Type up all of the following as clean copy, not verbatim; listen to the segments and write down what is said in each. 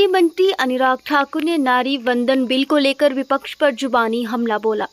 केंद्रीय मंत्री अनुराग ठाकुर ने नारी वंदन बिल को लेकर विपक्ष पर जुबानी हमला बोला।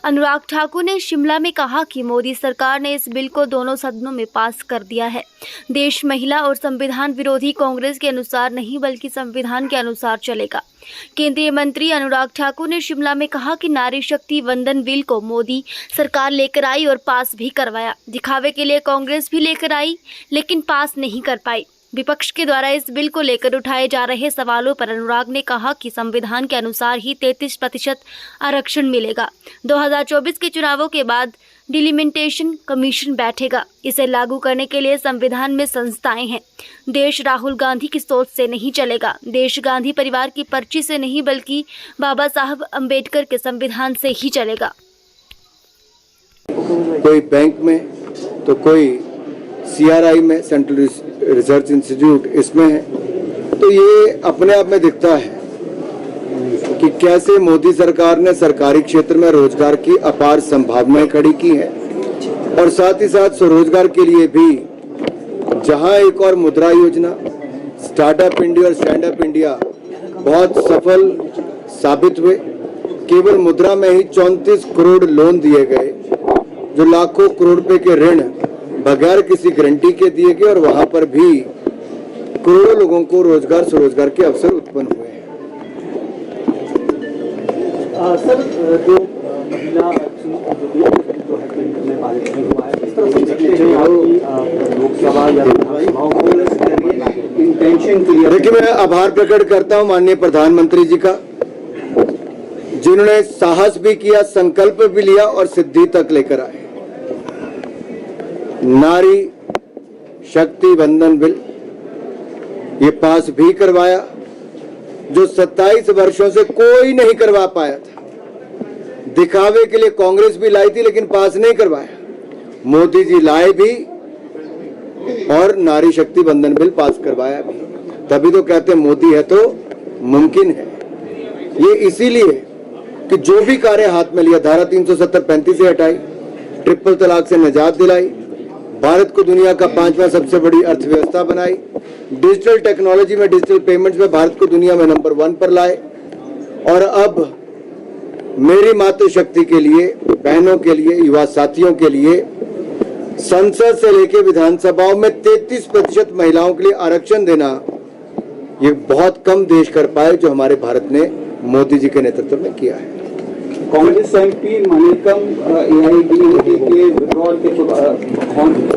अनुराग ठाकुर ने शिमला में कहा कि मोदी सरकार ने इस बिल को दोनों सदनों में पास कर दिया है। देश महिला और संविधान विरोधी कांग्रेस के अनुसार नहीं बल्कि संविधान के अनुसार चलेगा। केंद्रीय मंत्री अनुराग ठाकुर ने शिमला में कहा कि नारी शक्ति वंदन बिल को मोदी सरकार लेकर आई और पास भी करवाया। दिखावे के लिए कांग्रेस भी लेकर आई लेकिन पास नहीं कर पाई। विपक्ष के द्वारा इस बिल को लेकर उठाए जा रहे सवालों पर अनुराग ने कहा कि संविधान के अनुसार ही 33% आरक्षण मिलेगा। 2024 के चुनावों के बाद डिलिमिटेशन कमीशन बैठेगा। इसे लागू करने के लिए संविधान में संस्थाएं हैं। देश राहुल गांधी की सोच से नहीं चलेगा। देश गांधी परिवार की पर्ची से नहीं बल्कि बाबा साहब अम्बेडकर के संविधान से ही चलेगा। कोई बैंक में तो कोई CRI में, सेंट्रल रिसर्च इंस्टीट्यूट, इसमें है। तो ये अपने आप में दिखता है कि कैसे मोदी सरकार ने सरकारी क्षेत्र में रोजगार की अपार संभावनाएं खड़ी की हैं और साथ ही साथ स्वरोजगार के लिए भी जहां एक और मुद्रा योजना, स्टार्टअप इंडिया और स्टैंड अप इंडिया बहुत सफल साबित हुए। केवल मुद्रा में ही 34 करोड़ लोन दिए गए, जो लाखों करोड़ रुपए के ऋण बगैर किसी गारंटी के दिए गए और वहां पर भी करोड़ों लोगों को रोजगार स्वरोजगार के अवसर उत्पन्न हुए हैं। सर, जो महिला जो है में पारित नहीं हुआ है, इस तरह से देखते हैं आपकी लोकसभा या इंटेंशन क्लियर। देखिए, मैं आभार प्रकट करता हूं माननीय प्रधानमंत्री जी का, जिन्होंने साहस भी किया, संकल्प भी लिया और सिद्धि तक लेकर आए। नारी शक्ति वंदन बिल ये पास भी करवाया, जो 27 वर्षों से कोई नहीं करवा पाया था। दिखावे के लिए कांग्रेस भी लाई थी लेकिन पास नहीं करवाया। मोदी जी लाए भी और नारी शक्ति वंदन बिल पास करवाया भी। तभी तो कहते हैं मोदी है तो मुमकिन है। ये इसीलिए कि जो भी कार्य हाथ में लिया, धारा 370-35 से हटाई, ट्रिपल तलाक से निजात दिलाई, भारत को दुनिया का 5वां सबसे बड़ी अर्थव्यवस्था बनाई, डिजिटल टेक्नोलॉजी में, डिजिटल पेमेंट्स में भारत को दुनिया में नंबर 1 पर लाए, और अब मेरी मातृशक्ति के लिए, बहनों के लिए, युवा साथियों के लिए संसद से लेकर विधानसभाओं में 33% महिलाओं के लिए आरक्षण देना, ये बहुत कम देश कर पाए जो हमारे भारत ने मोदी जी के नेतृत्व में किया है। कांग्रेस MP मनिकम AIADMK के विड्रॉल के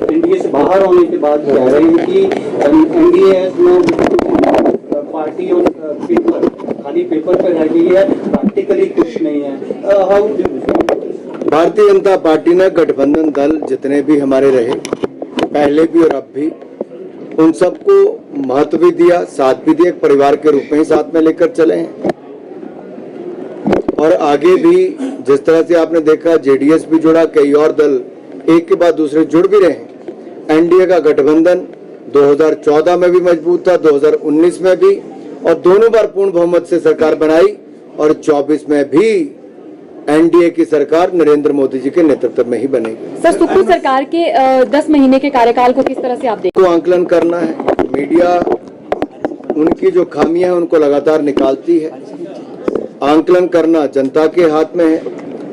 एनडीए से बाहर होने के बाद कह रहे हैं कि एनडीए पार्टी ऑन पेपर, खाली पेपर पर रह गई है, प्रैक्टिकली कुछ नहीं है। हाउ भारतीय जनता पार्टी ने गठबंधन दल जितने भी हमारे रहे, पहले भी और अब भी, उन सबको महत्व भी दिया, साथ भी दिया, एक परिवार के रूप में ही साथ में लेकर चले हैं। और आगे भी जिस तरह से आपने देखा, JDS भी जुड़ा, कई और दल एक के बाद दूसरे जुड़ भी रहे हैं। एनडीए का गठबंधन 2014 में भी मजबूत था, 2019 में भी, और दोनों बार पूर्ण बहुमत से सरकार बनाई, और 24 में भी एनडीए की सरकार नरेंद्र मोदी जी के नेतृत्व में ही बनेगी। सर, सुप्रीम सरकार के 10 महीने के कार्यकाल को किस तरह से आप देखते हैं? को आंकलन करना है, मीडिया उनकी जो खामियां हैं उनको लगातार निकालती है। आंकलन करना जनता के हाथ में है।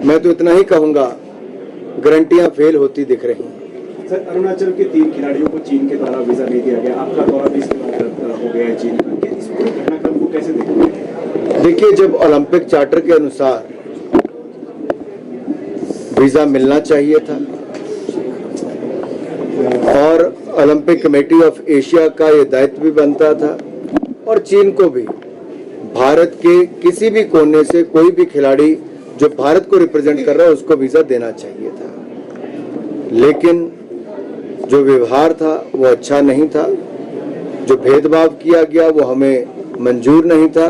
मैं तो इतना ही कहूंगा, गारंटियां फेल होती दिख रही हैं। सर, अरुणाचल के 3 खिलाड़ियों को चीन के द्वारा वीजा नहीं दिया गया, आपका दौरा भी इसके बाद हो गया है चीन का, इस पूरे घटनाक्रम को कैसे देखते हैं? देखिए, जब ओलंपिक चार्टर के अनुसार वीजा मिलना चाहिए था और ओलंपिक कमेटी ऑफ एशिया का ये दायित्व भी बनता था, और चीन को भी भारत के किसी भी कोने से कोई भी खिलाड़ी जो भारत को रिप्रेजेंट कर रहा है उसको वीजा देना चाहिए था। लेकिन जो व्यवहार था वो अच्छा नहीं था, जो भेदभाव किया गया वो हमें मंजूर नहीं था,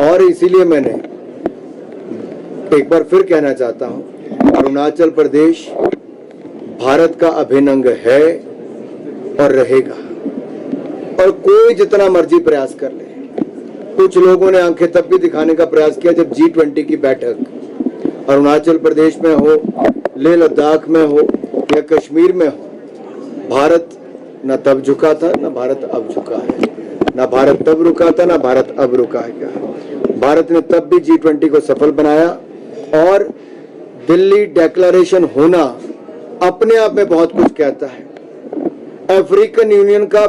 और इसीलिए मैंने एक बार फिर कहना चाहता हूं, अरुणाचल प्रदेश भारत का अभिन्न अंग है और रहेगा, और कोई जितना मर्जी प्रयास कर ले। कुछ लोगों ने आंखें तब भी दिखाने का प्रयास किया जब G20 की बैठक अरुणाचल प्रदेश में हो, लेह लद्दाख में हो या कश्मीर में हो, भारत न तब झुका था, न भारत अब झुका है। ना भारत तब रुका था, ना भारत अब रुकाएगा। भारत ने तब भी G20 को सफल बनाया और दिल्ली डिक्लेरेशन होना अपने आप में बहुत कुछ कहता है। अफ्रीकन यूनियन का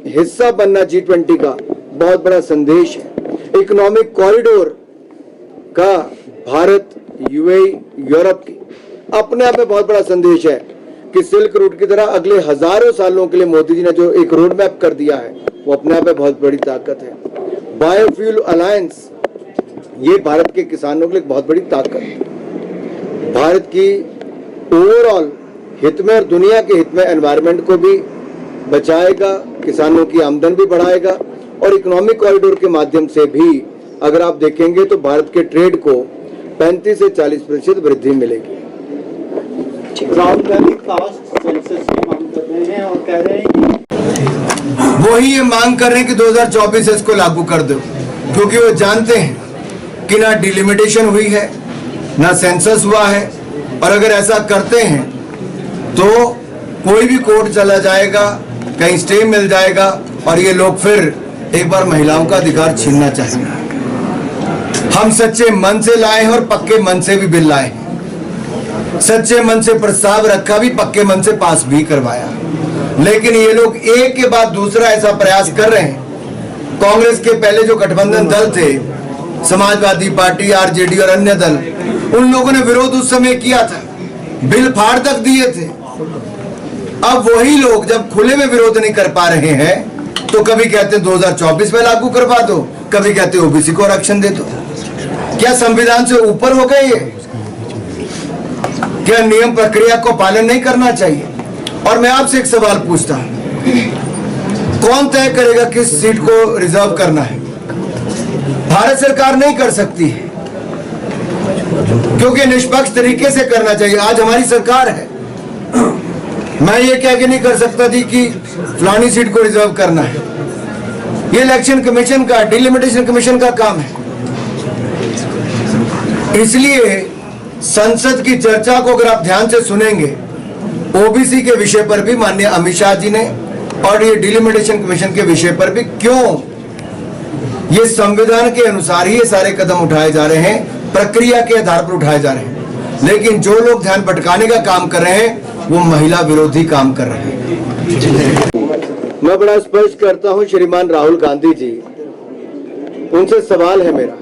हिस्सा बनना G20 का बहुत बड़ा संदेश है। इकोनॉमिक कॉरिडोर का भारत, यूएई, यूरोप की अपने आप में बहुत बड़ा संदेश है कि सिल्क रूट की तरह अगले हजारों सालों के लिए मोदी जी ने जो एक रोड मैप कर दिया है वो अपने आप में बहुत बड़ी ताकत है। बायोफ्यूल अलायंस, ये भारत के किसानों के लिए बहुत बड़ी ताकत है। भारत की ओवरऑल हित में और दुनिया के हित में एनवायरनमेंट को भी बचाएगा, किसानों की आमदन भी बढ़ाएगा और इकोनॉमिक कॉरिडोर के माध्यम से भी अगर आप देखेंगे तो भारत के ट्रेड को 35 से 40% वृद्धि मिलेगी। राहुल गांधी कास्ट सेंसस की मांग कर रहे हैं और कह रहे हैं कि वही ये मांग कर रहे हैं कि 2024 से इसको लागू कर दो, क्योंकि वो जानते हैं कि ना डिलिमिटेशन हुई है, ना सेंसस हुआ है, और अगर ऐसा करते हैं तो कोई भी कोर्ट चला जाएगा, कहीं स्टे मिल जाएगा और ये लोग फिर एक बार महिलाओं का अधिकार छीनना चाहेंगे। हम सच्चे मन से लाए हैं और पक्के मन से भी बिल लाए हैं। सच्चे मन से प्रस्ताव रखा भी, पक्के मन से पास भी करवाया, लेकिन ये लोग एक के बाद दूसरा ऐसा प्रयास कर रहे हैं। कांग्रेस के पहले जो गठबंधन दल थे, समाजवादी पार्टी, आरजेडी और अन्य दल, उन लोगों ने विरोध उस समय किया था, बिल फाड़ तक दिए थे। अब वही लोग जब खुले में विरोध नहीं कर पा रहे हैं तो कभी कहते हैं 2024 में लागू करवा दो, कभी कहते हैं ओबीसी को आरक्षण दे दो। क्या संविधान से ऊपर हो गए ये? क्या नियम प्रक्रिया को पालन नहीं करना चाहिए? और मैं आपसे एक सवाल पूछता हूं, कौन तय करेगा किस सीट को रिजर्व करना है? भारत सरकार नहीं कर सकती है, क्योंकि निष्पक्ष तरीके से करना चाहिए। आज हमारी सरकार है, मैं ये कह के नहीं कर सकता थी कि फलानी सीट को रिजर्व करना है। ये इलेक्शन कमीशन का, डिलिमिटेशन कमीशन का काम है। इसलिए संसद की चर्चा को अगर आप ध्यान से सुनेंगे, ओबीसी के विषय पर भी माननीय अमित शाह जी ने और ये डिलिमिटेशन कमीशन के विषय पर भी, क्यों ये संविधान के अनुसार ही ये सारे कदम उठाए जा रहे हैं, प्रक्रिया के आधार पर उठाए जा रहे हैं। लेकिन जो लोग ध्यान भटकाने का काम कर रहे हैं वो महिला विरोधी काम कर रहे हैं। मैं बड़ा स्पष्ट करता हूं, श्रीमान राहुल गांधी जी, उनसे सवाल है मेरा,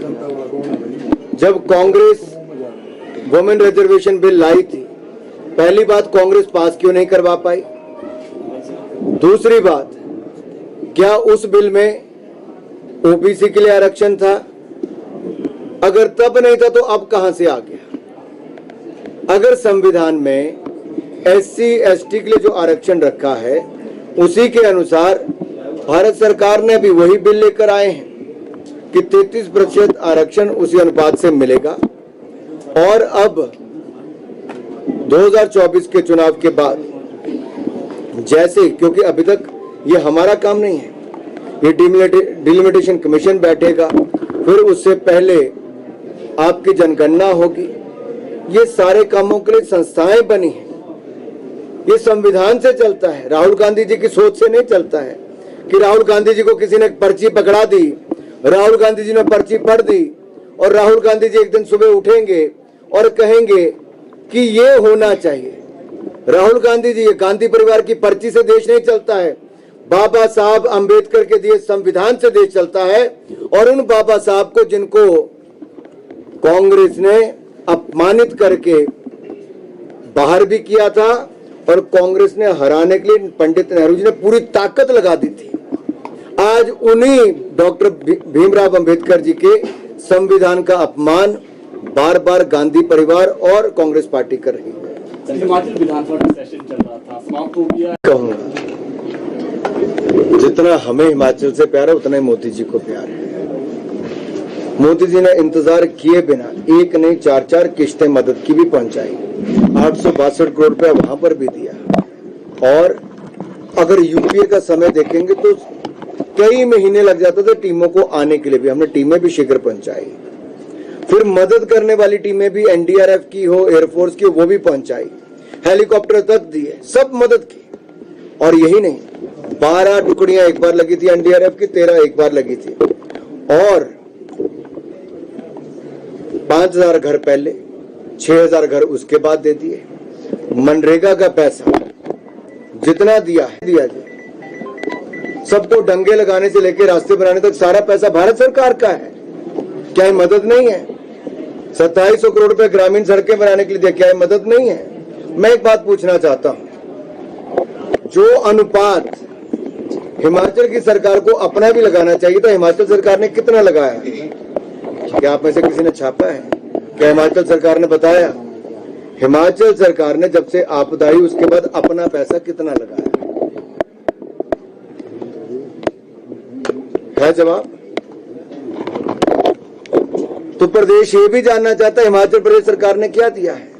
जब कांग्रेस वुमेन रिजर्वेशन बिल लाई थी, पहली बात कांग्रेस पास क्यों नहीं करवा पाई? दूसरी बात, क्या उस बिल में ओबीसी के लिए आरक्षण था? अगर तब नहीं था तो अब कहां से आ गया? अगर संविधान में एससी एसटी के लिए जो आरक्षण रखा है उसी के अनुसार भारत सरकार ने भी वही बिल लेकर आए हैं कि 33% आरक्षण उसी अनुपात से मिलेगा। और अब 2024 के चुनाव के बाद जैसे, क्योंकि अभी तक ये हमारा काम नहीं है, ये डिलिमिटेशन कमीशन बैठेगा, फिर उससे पहले आपकी जनगणना होगी, ये सारे कामों के लिए संस्थाएं बनी हैं। ये संविधान से चलता है, राहुल गांधी जी की सोच से नहीं चलता है कि राहुल गांधी जी को किसी ने पर्ची पकड़ा दी, राहुल गांधी जी ने पर्ची पढ़ दी और राहुल गांधी जी एक दिन सुबह उठेंगे और कहेंगे कि ये होना चाहिए। राहुल गांधी जी, ये गांधी परिवार की पर्ची से देश नहीं चलता है, बाबा साहब अंबेडकर के दिए संविधान से देश चलता है। और उन बाबा साहब को जिनको कांग्रेस ने अपमानित करके बाहर भी किया था और कांग्रेस ने हराने के लिए पंडित नेहरू जी ने पूरी ताकत लगा दी थी, आज उन्हीं डॉक्टर भीमराव अंबेडकर जी के संविधान का अपमान बार बार गांधी परिवार और कांग्रेस पार्टी कर रही है। हिमाचल विधानसभा का सेशन चल रहा था, समाप्त हो गया। कहूंगा जितना हमें हिमाचल से प्यार है उतना ही मोदी जी को प्यार है। मोदी जी ने इंतजार किए बिना एक नहीं 4-4 किश्तें मदद की भी पहुंचाई, 862 करोड़ रुपया वहां पर भी दिया। और अगर यूपीए का समय देखेंगे तो कई महीने लग जाते थे टीमों को आने के लिए भी, हमने टीमें भी शीघ्र पहुंचाई। फिर मदद करने वाली टीमें भी एनडीआरएफ की हो, एयरफोर्स की हो, वो भी पहुंचाई, हेलीकॉप्टर तक दिए, सब मदद की। और यही नहीं, 12 टुकड़ियां एक बार लगी थी एनडीआरएफ की, 13 एक बार लगी थी, और 5,000 घर पहले, 6,000 घर उसके बाद दे दिए। मनरेगा का पैसा जितना दिया है दिया जाए, सबको डंगे लगाने से लेकर रास्ते बनाने तक सारा पैसा भारत सरकार का है। क्या ये मदद नहीं है? 2700 करोड़ रुपए ग्रामीण सड़कें बनाने के लिए दिया, क्या ये मदद नहीं है? मैं एक बात पूछना चाहता हूं, जो अनुपात हिमाचल की सरकार को अपना भी लगाना चाहिए था, हिमाचल सरकार ने कितना लगाया? क्या आप में से किसी ने छापा है? क्या हिमाचल सरकार ने बताया? हिमाचल सरकार ने जब से आपदा आई उसके बाद अपना पैसा कितना लगाया है? जवाब तो प्रदेश ये भी जानना चाहता है हिमाचल प्रदेश सरकार ने क्या दिया है।